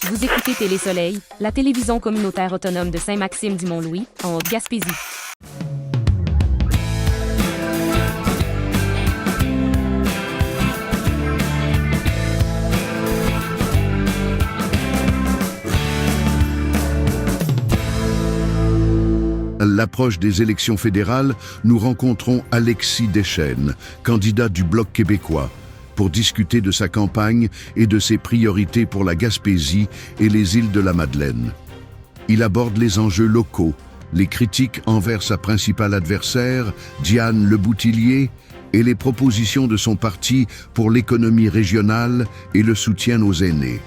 Vous écoutez Télé-Soleil, la télévision communautaire autonome de Saint-Maxime-du-Mont-Louis, en Haute-Gaspésie. À l'approche des élections fédérales, nous rencontrons Alexis Deschênes, candidat du Bloc québécois, pour discuter de sa campagne et de ses priorités pour la Gaspésie et les îles de la Madeleine. Il aborde les enjeux locaux, les critiques envers sa principale adversaire, Diane Leboutillier, et les propositions de son parti pour l'économie régionale et le soutien aux aînés.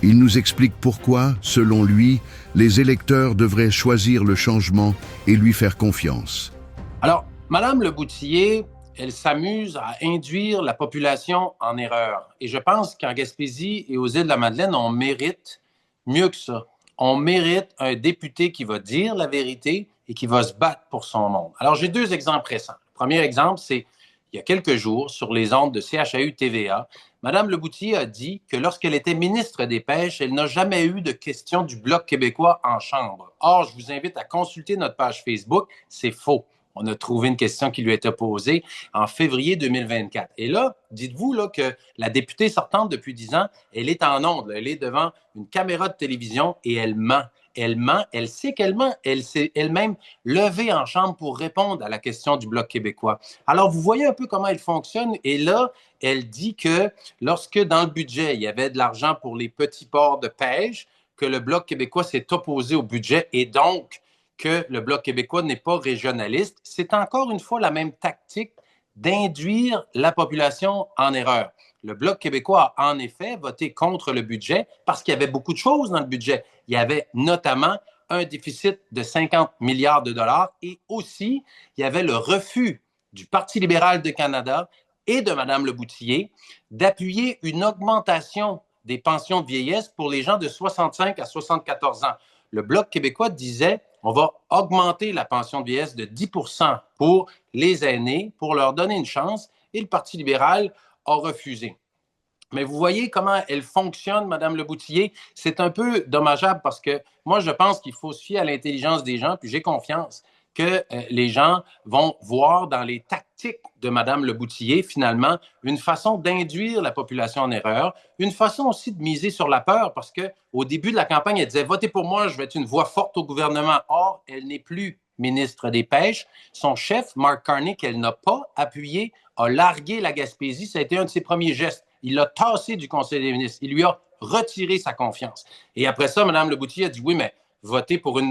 Il nous explique pourquoi, selon lui, les électeurs devraient choisir le changement et lui faire confiance. Alors, Mme Leboutillier, elle s'amuse à induire la population en erreur. Et je pense qu'en Gaspésie et aux îles de la Madeleine, on mérite mieux que ça. On mérite un député qui va dire la vérité et qui va se battre pour son monde. Alors, j'ai deux exemples récents. Le premier exemple, c'est il y a quelques jours, sur les ondes de CHAU-TVA, Mme Leboutillier a dit que lorsqu'elle était ministre des Pêches, elle n'a jamais eu de question du Bloc québécois en Chambre. Or, je vous invite à consulter notre page Facebook. C'est faux. On a trouvé une question qui lui a été posée en février 2024. Et là, dites-vous là, que la députée sortante depuis 10 ans, elle est en ondes. Elle est devant une caméra de télévision et elle ment. Elle ment, elle sait qu'elle ment. Elle s'est elle-même levée en chambre pour répondre à la question du Bloc québécois. Alors, vous voyez un peu comment elle fonctionne. Et là, elle dit que lorsque dans le budget, il y avait de l'argent pour les petits ports de pêche, que le Bloc québécois s'est opposé au budget et donc que le Bloc québécois n'est pas régionaliste, c'est encore une fois la même tactique d'induire la population en erreur. Le Bloc québécois a en effet voté contre le budget parce qu'il y avait beaucoup de choses dans le budget. Il y avait notamment un déficit de 50 milliards de dollars et aussi, il y avait le refus du Parti libéral du Canada et de Mme Leboutillier d'appuyer une augmentation des pensions de vieillesse pour les gens de 65 à 74 ans. Le Bloc québécois disait on va augmenter la pension de vieillesse de 10 % pour les aînés, pour leur donner une chance, et le Parti libéral a refusé. Mais vous voyez comment elle fonctionne, Mme Leboutillier. C'est un peu dommageable parce que moi, je pense qu'il faut se fier à l'intelligence des gens, puis j'ai confiance que les gens vont voir dans les tactiques de Mme Leboutillier, finalement, une façon d'induire la population en erreur, une façon aussi de miser sur la peur, parce qu'au début de la campagne, elle disait « Votez pour moi, je vais être une voix forte au gouvernement ». Or, elle n'est plus ministre des Pêches. Son chef, Mark Carney, qu'elle n'a pas appuyé, a largué la Gaspésie. Ça a été un de ses premiers gestes. Il l'a tassé du Conseil des ministres. Il lui a retiré sa confiance. Et après ça, Mme Leboutillier a dit « Oui, mais votez pour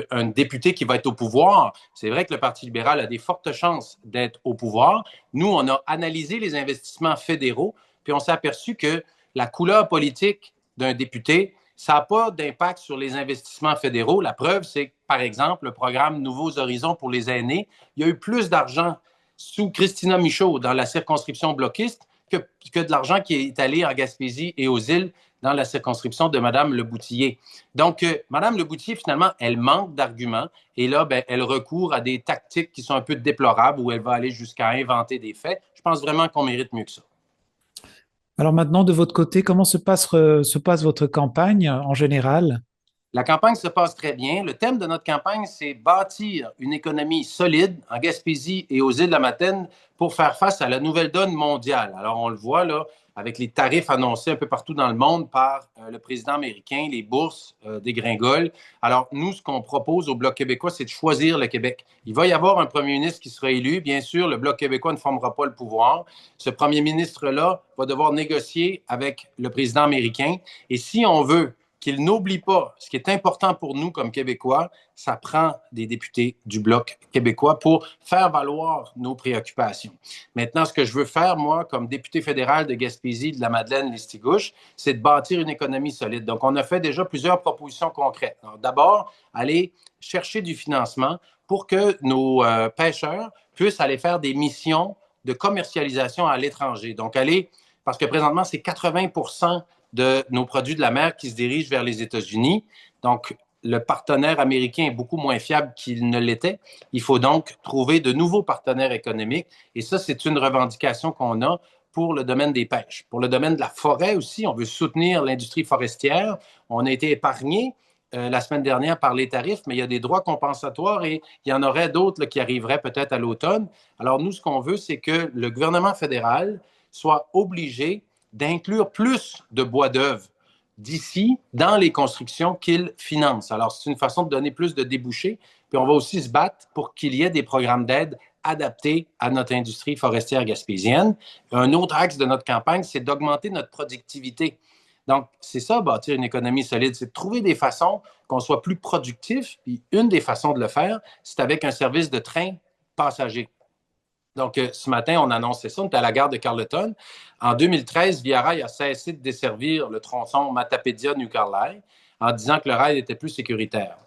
un député qui va être au pouvoir. » C'est vrai que le Parti libéral a des fortes chances d'être au pouvoir. Nous, on a analysé les investissements fédéraux, puis on s'est aperçu que la couleur politique d'un député, ça n'a pas d'impact sur les investissements fédéraux. La preuve, c'est que, par exemple, le programme Nouveaux Horizons pour les aînés, il y a eu plus d'argent sous Christina Michaud dans la circonscription bloquiste que de l'argent qui est allé en Gaspésie et aux îles dans la circonscription de Mme Leboutillier. Donc, Mme Leboutillier, finalement, elle manque d'arguments et là, elle recourt à des tactiques qui sont un peu déplorables où elle va aller jusqu'à inventer des faits. Je pense vraiment qu'on mérite mieux que ça. Alors maintenant, de votre côté, comment se passe votre campagne en général? La campagne se passe très bien. Le thème de notre campagne, c'est bâtir une économie solide en Gaspésie et aux îles de la Madeleine pour faire face à la nouvelle donne mondiale. Alors, on le voit là, avec les tarifs annoncés un peu partout dans le monde par le président américain, les bourses dégringolent. Alors, nous, ce qu'on propose au Bloc québécois, c'est de choisir le Québec. Il va y avoir un premier ministre qui sera élu. Bien sûr, le Bloc québécois ne formera pas le pouvoir. Ce premier ministre-là va devoir négocier avec le président américain. Et si on veut qu'il n'oublie pas ce qui est important pour nous comme Québécois, ça prend des députés du Bloc québécois pour faire valoir nos préoccupations. Maintenant, ce que je veux faire, moi, comme député fédéral de Gaspésie, de la Madeleine, Listigouche, c'est de bâtir une économie solide. Donc, on a fait déjà plusieurs propositions concrètes. D'abord, aller chercher du financement pour que nos pêcheurs puissent aller faire des missions de commercialisation à l'étranger. Donc, parce que présentement, c'est 80 % de nos produits de la mer qui se dirigent vers les États-Unis. Donc, le partenaire américain est beaucoup moins fiable qu'il ne l'était. Il faut donc trouver de nouveaux partenaires économiques. Et ça, c'est une revendication qu'on a pour le domaine des pêches. Pour le domaine de la forêt aussi, on veut soutenir l'industrie forestière. On a été épargné la semaine dernière par les tarifs, mais il y a des droits compensatoires et il y en aurait d'autres là, qui arriveraient peut-être à l'automne. Alors nous, ce qu'on veut, c'est que le gouvernement fédéral soit obligé d'inclure plus de bois d'œuvre d'ici dans les constructions qu'il finance. Alors, c'est une façon de donner plus de débouchés. Puis on va aussi se battre pour qu'il y ait des programmes d'aide adaptés à notre industrie forestière gaspésienne. Un autre axe de notre campagne, c'est d'augmenter notre productivité. Donc, c'est ça, bâtir une économie solide, c'est de trouver des façons qu'on soit plus productif. Puis une des façons de le faire, c'est avec un service de train passager. Donc, ce matin, on annonçait ça, on était à la gare de Carleton. En 2013, Via Rail a cessé de desservir le tronçon Matapédia-New Carlisle en disant que le rail était plus sécuritaire.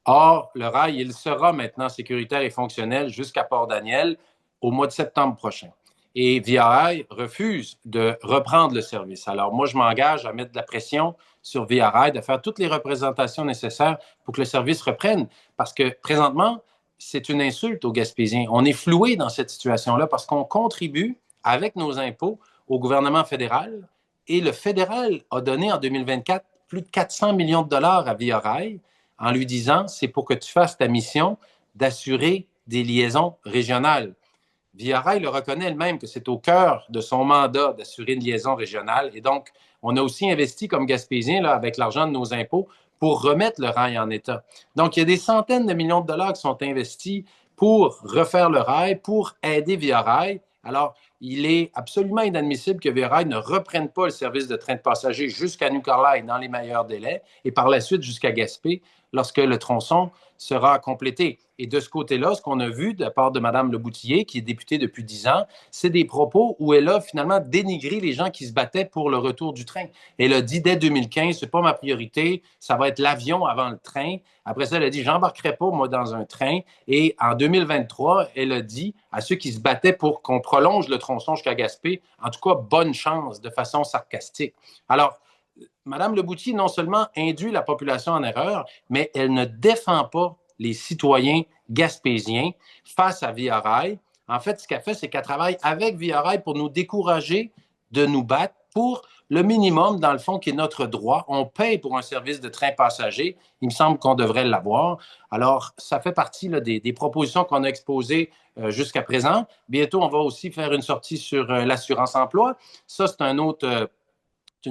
Or, le rail, il sera maintenant sécuritaire et fonctionnel jusqu'à Port-Daniel au mois de septembre prochain. Et Via Rail refuse de reprendre le service. Alors, moi, je m'engage à mettre de la pression sur Via Rail, de faire toutes les représentations nécessaires pour que le service reprenne. Parce que présentement, c'est une insulte aux Gaspésiens. On est floué dans cette situation-là parce qu'on contribue avec nos impôts au gouvernement fédéral et le fédéral a donné en 2024 plus de 400 millions de dollars à Via Rail en lui disant c'est pour que tu fasses ta mission d'assurer des liaisons régionales. Via Rail le reconnaît elle-même que c'est au cœur de son mandat d'assurer une liaison régionale. Et donc, on a aussi investi comme Gaspésien, là, avec l'argent de nos impôts, pour remettre le rail en état. Donc, il y a des centaines de millions de dollars qui sont investis pour refaire le rail, pour aider Via Rail. Alors, il est absolument inadmissible que Via Rail ne reprenne pas le service de train de passagers jusqu'à New Carlisle dans les meilleurs délais et par la suite jusqu'à Gaspé lorsque le tronçon sera complété. Et de ce côté-là, ce qu'on a vu de la part de Mme Leboutillier, qui est députée depuis 10 ans, c'est des propos où elle a finalement dénigré les gens qui se battaient pour le retour du train. Elle a dit dès 2015, c'est pas ma priorité, ça va être l'avion avant le train. Après ça, elle a dit, j'embarquerai pas, moi, dans un train. Et en 2023, elle a dit à ceux qui se battaient pour qu'on prolonge le tronçon jusqu'à Gaspé, en tout cas, bonne chance, de façon sarcastique. Alors, Mme Leboutillier, non seulement induit la population en erreur, mais elle ne défend pas les citoyens gaspésiens face à Via Rail. En fait, ce qu'elle fait, c'est qu'elle travaille avec Via Rail pour nous décourager de nous battre pour le minimum, dans le fond, qui est notre droit. On paye pour un service de train passager. Il me semble qu'on devrait l'avoir. Alors, ça fait partie là, des propositions qu'on a exposées jusqu'à présent. Bientôt, on va aussi faire une sortie sur l'assurance-emploi. Ça, c'est une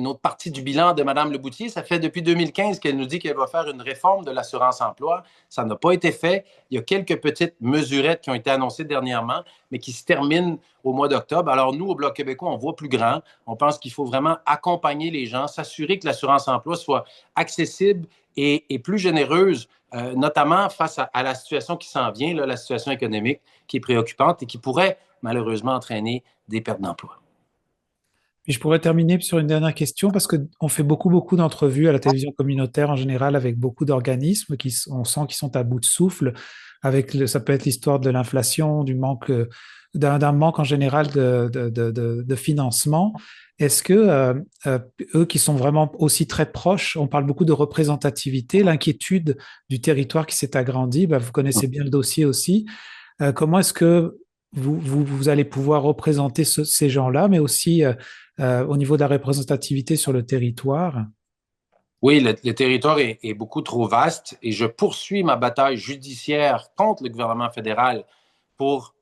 autre partie du bilan de Mme Leboutillier. Ça fait depuis 2015 qu'elle nous dit qu'elle va faire une réforme de l'assurance-emploi. Ça n'a pas été fait. Il y a quelques petites mesurettes qui ont été annoncées dernièrement, mais qui se terminent au mois d'octobre. Alors nous, au Bloc québécois, on voit plus grand. On pense qu'il faut vraiment accompagner les gens, s'assurer que l'assurance-emploi soit accessible et plus généreuse, notamment face à la situation qui s'en vient, là, la situation économique qui est préoccupante et qui pourrait malheureusement entraîner des pertes d'emploi. Et je pourrais terminer sur une dernière question parce qu'on fait beaucoup d'entrevues à la télévision communautaire en général avec beaucoup d'organismes on sent qu'ils sont à bout de souffle. Ça peut être l'histoire de l'inflation, du manque, d'un manque en général de financement. Est-ce que eux qui sont vraiment aussi très proches, on parle beaucoup de représentativité, l'inquiétude du territoire qui s'est agrandi, vous connaissez bien le dossier aussi. Comment est-ce que vous allez pouvoir représenter ces gens-là, mais aussi au niveau de la représentativité sur le territoire? Oui, le territoire est beaucoup trop vaste et je poursuis ma bataille judiciaire contre le gouvernement fédéral pour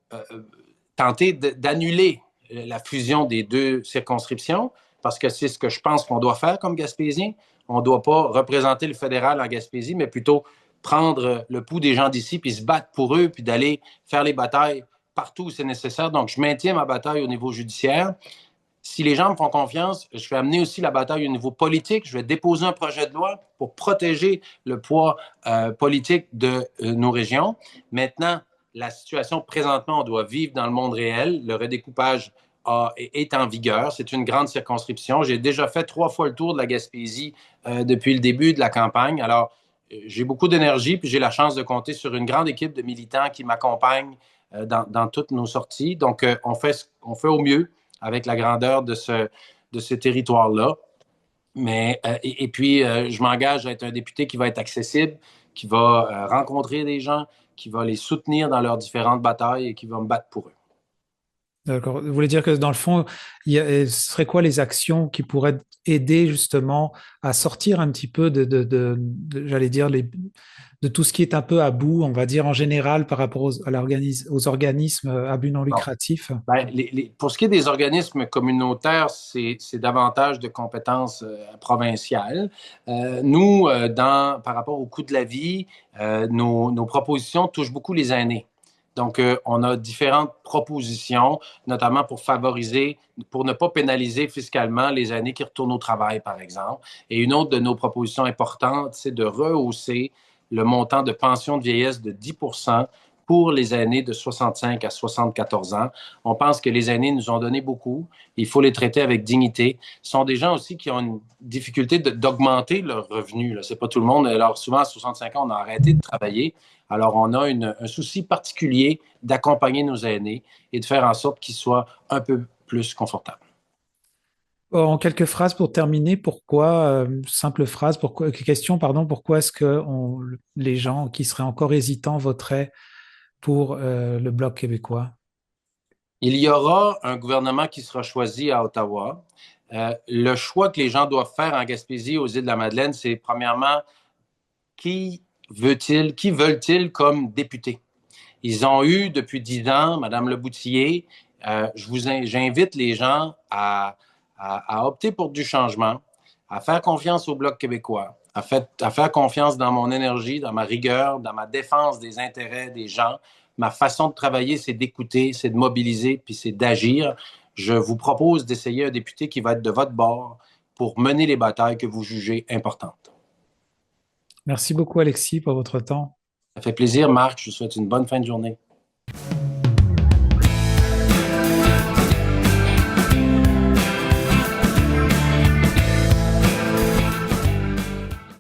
tenter d'annuler la fusion des deux circonscriptions parce que c'est ce que je pense qu'on doit faire comme Gaspésien. On ne doit pas représenter le fédéral en Gaspésie, mais plutôt prendre le pouls des gens d'ici puis se battre pour eux puis d'aller faire les batailles partout où c'est nécessaire. Donc, je maintiens ma bataille au niveau judiciaire. Si les gens me font confiance, je vais amener aussi la bataille au niveau politique. Je vais déposer un projet de loi pour protéger le poids politique de nos régions. Maintenant, la situation présentement, on doit vivre dans le monde réel. Le redécoupage est en vigueur. C'est une grande circonscription. J'ai déjà fait 3 fois le tour de la Gaspésie depuis le début de la campagne. Alors, j'ai beaucoup d'énergie, puis j'ai la chance de compter sur une grande équipe de militants qui m'accompagnent dans toutes nos sorties. Donc, on fait au mieux avec la grandeur de ce territoire-là. Mais, et puis, je m'engage à être un député qui va être accessible, qui va rencontrer des gens, qui va les soutenir dans leurs différentes batailles et qui va me battre pour eux. D'accord. Vous voulez dire que dans le fond, ce serait quoi les actions qui pourraient aider justement à sortir un petit peu j'allais dire, de tout ce qui est un peu à bout, on va dire en général par rapport aux organismes à but non Bon. lucratif? Ben, pour ce qui est des organismes communautaires, c'est davantage de compétences provinciales. Nous, par rapport au coût de la vie, nos propositions touchent beaucoup les aînés. Donc, on a différentes propositions, notamment pour favoriser, pour ne pas pénaliser fiscalement les aînés qui retournent au travail, par exemple. Et une autre de nos propositions importantes, c'est de rehausser le montant de pension de vieillesse de 10 pour les aînés de 65 à 74 ans. On pense que les aînés nous ont donné beaucoup. Il faut les traiter avec dignité. Ce sont des gens aussi qui ont une difficulté d'augmenter leurs revenus. Ce n'est pas tout le monde. Alors, souvent, à 65 ans, on a arrêté de travailler. Alors, on a un souci particulier d'accompagner nos aînés et de faire en sorte qu'ils soient un peu plus confortables. En quelques phrases pour terminer, simple phrase, question, pardon, pourquoi est-ce que les gens qui seraient encore hésitants voteraient pour le Bloc québécois? Il y aura un gouvernement qui sera choisi à Ottawa. Le choix que les gens doivent faire en Gaspésie, aux îles de la Madeleine, c'est premièrement, qui qui veulent-ils comme député? Ils ont eu depuis 10 ans, Madame Leboutillier, j'invite les gens à opter pour du changement, à faire confiance au Bloc québécois, à faire confiance dans mon énergie, dans ma rigueur, dans ma défense des intérêts des gens. Ma façon de travailler, c'est d'écouter, c'est de mobiliser, puis c'est d'agir. Je vous propose d'essayer un député qui va être de votre bord pour mener les batailles que vous jugez importantes. Merci beaucoup, Alexis, pour votre temps. Ça fait plaisir, Marc. Je vous souhaite une bonne fin de journée.